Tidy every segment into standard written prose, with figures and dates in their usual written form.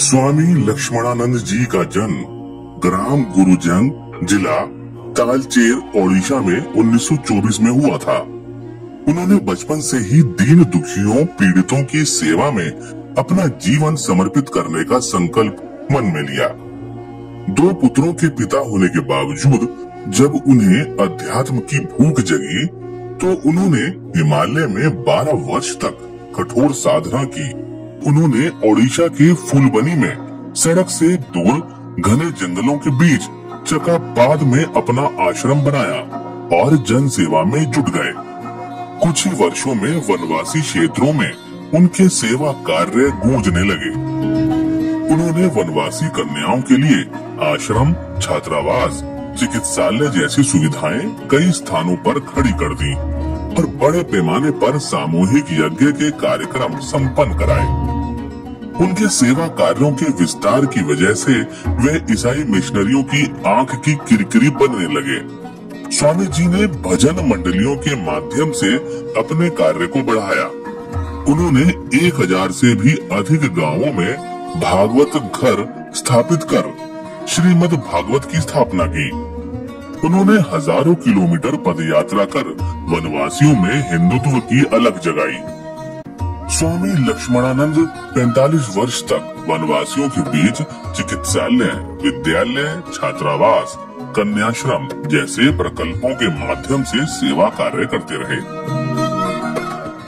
स्वामी लक्ष्मणानंद जी का जन्म ग्राम गुरुजंग, जिला तालचेर, ओडिशा में 1924 में हुआ था। उन्होंने बचपन से ही दीन दुखियों, पीड़ितों की सेवा में अपना जीवन समर्पित करने का संकल्प मन में लिया। 2 पुत्रों के पिता होने के बावजूद जब उन्हें अध्यात्म की भूख जगी तो उन्होंने हिमालय में 12 वर्ष तक कठोर साधना की। उन्होंने ओडिशा के फुलबनी में सड़क से दूर घने जंगलों के बीच चकापाद में अपना आश्रम बनाया और जन सेवा में जुट गए। कुछ ही वर्षों में वनवासी क्षेत्रों में उनके सेवा कार्य गूंजने लगे। उन्होंने वनवासी कन्याओं के लिए आश्रम, छात्रावास, चिकित्सालय जैसी सुविधाएं कई स्थानों पर खड़ी कर दी और बड़े पैमाने पर सामूहिक यज्ञ के कार्यक्रम संपन्न कराए। उनके सेवा कार्यों के विस्तार की वजह से वे ईसाई मिशनरियों की आंख की किरकिरी बनने लगे। स्वामी जी ने भजन मंडलियों के माध्यम से अपने कार्य को बढ़ाया। उन्होंने 1000 से भी अधिक गांवों में भागवत घर स्थापित कर श्रीमद् भागवत की स्थापना की। उन्होंने हजारों किलोमीटर पदयात्रा कर वनवासियों में हिंदुत्व की अलख जगाई। स्वामी लक्ष्मणानंद 45 वर्ष तक वनवासियों के बीच चिकित्सालय, विद्यालय, छात्रावास, कन्याश्रम जैसे प्रकल्पों के माध्यम से सेवा कार्य करते रहे।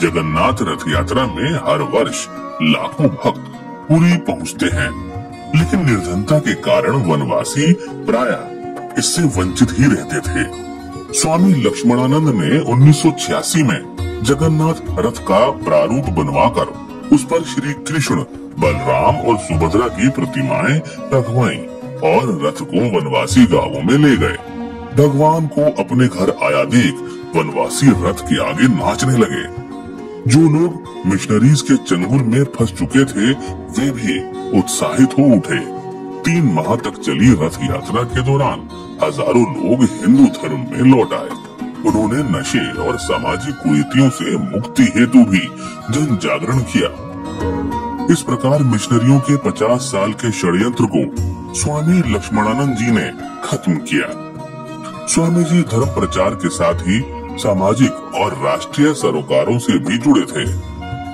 जगन्नाथ रथ यात्रा में हर वर्ष लाखों भक्त पुरी पहुंचते हैं, लेकिन निर्धनता के कारण वनवासी प्रायः इससे वंचित ही रहते थे। स्वामी लक्ष्मणानंद ने 1986 में जगन्नाथ रथ का प्रारूप बनवाकर उस पर श्री कृष्ण, बलराम और सुभद्रा की प्रतिमाएं रखवाई और रथ को वनवासी गांवों में ले गए। भगवान को अपने घर आया देख वनवासी रथ के आगे नाचने लगे। जो लोग मिशनरीज के चंगुल में फंस चुके थे वे भी उत्साहित हो उठे। 3 माह तक चली रथ यात्रा के दौरान हजारों लोग हिंदू धर्म में लौट आए। उन्होंने नशे और सामाजिक कुरीतियों से मुक्ति हेतु भी जन जागरण किया। इस प्रकार मिशनरियों के 50 साल के षड्यंत्र को स्वामी लक्ष्मणानंद जी ने खत्म किया। स्वामी जी धर्म प्रचार के साथ ही सामाजिक और राष्ट्रीय सरोकारों से भी जुड़े थे।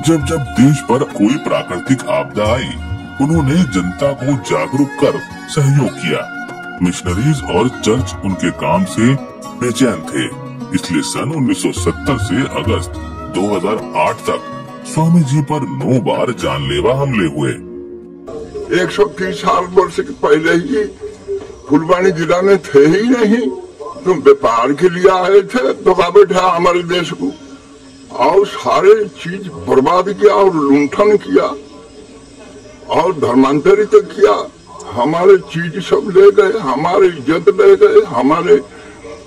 जब जब देश पर कोई प्राकृतिक आपदा आई, उन्होंने जनता को जागरूक कर सहयोग किया। मिशनरीज और चर्च उनके काम से बेचैन थे, इसलिए सन 1970 से अगस्त 2008 तक स्वामी जी पर 9 बार जानलेवा हमले हुए। 130 वर्ष के पहले ही फुलवानी जिला में थे ही नहीं, तुम व्यापार के लिए आए थे, दबा बैठा हमारे देश को और सारे चीज बर्बाद किया और लूंठन किया और धर्मांतरित किया। हमारे चीज सब ले गए, हमारे इज्जत ले गए, हमारे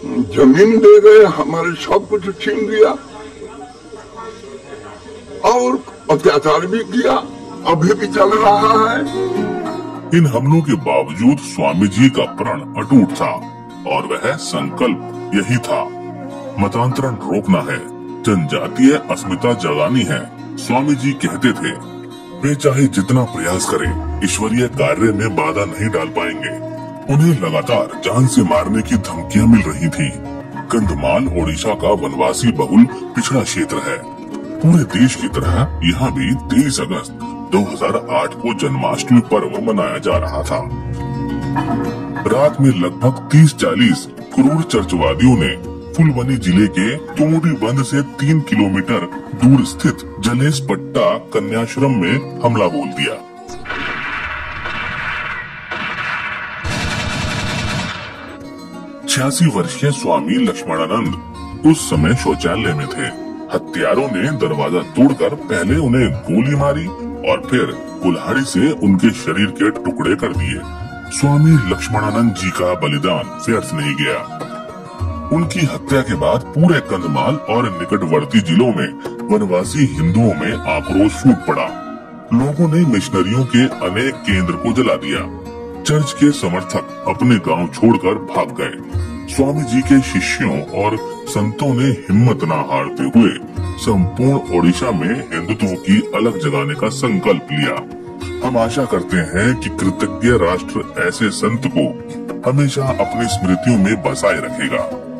जमीन ले गए, हमारे सब कुछ छीन दिया और अत्याचार भी किया, अभी भी चल रहा है। इन हमलों के बावजूद स्वामी जी का प्रण अटूट था और वह संकल्प यही था, मतांतरण रोकना है, जनजातीय अस्मिता जगानी है। स्वामी जी कहते थे, वे चाहे जितना प्रयास करें, ईश्वरीय कार्य में बाधा नहीं डाल पाएंगे। उन्हें लगातार जान से मारने की धमकियां मिल रही थी। कंधमाल ओडिशा का वनवासी बहुल पिछड़ा क्षेत्र है। पूरे देश की तरह यहाँ भी 23 अगस्त 2008 को जन्माष्टमी पर्व मनाया जा रहा था। रात में लगभग 30-40 क्रूर चर्चवादियों ने फुलबनी जिले के तोड़ी बंद से 3 किलोमीटर दूर स्थित जलेस पट्टा कन्याश्रम में हमला बोल दिया। छियासी वर्षीय स्वामी लक्ष्मणानंद उस समय शौचालय में थे। हत्यारों ने दरवाजा तोड़कर पहले उन्हें गोली मारी और फिर कुल्हाड़ी से उनके शरीर के टुकड़े कर दिए। स्वामी लक्ष्मणानंद जी का बलिदान व्यर्थ नहीं गया। उनकी हत्या के बाद पूरे कंधमाल और निकटवर्ती जिलों में वनवासी हिंदुओं में आक्रोश फूट पड़ा। लोगों ने मिशनरियों के अनेक केंद्र को जला दिया। चर्च के समर्थक अपने गांव छोड़कर भाग गए। स्वामी जी के शिष्यों और संतों ने हिम्मत न हारते हुए संपूर्ण ओडिशा में हिंदुत्व की अलख जगाने का संकल्प लिया। हम आशा करते हैं कि कृतज्ञ राष्ट्र ऐसे संत को हमेशा अपनी स्मृतियों में बसाए रखेगा।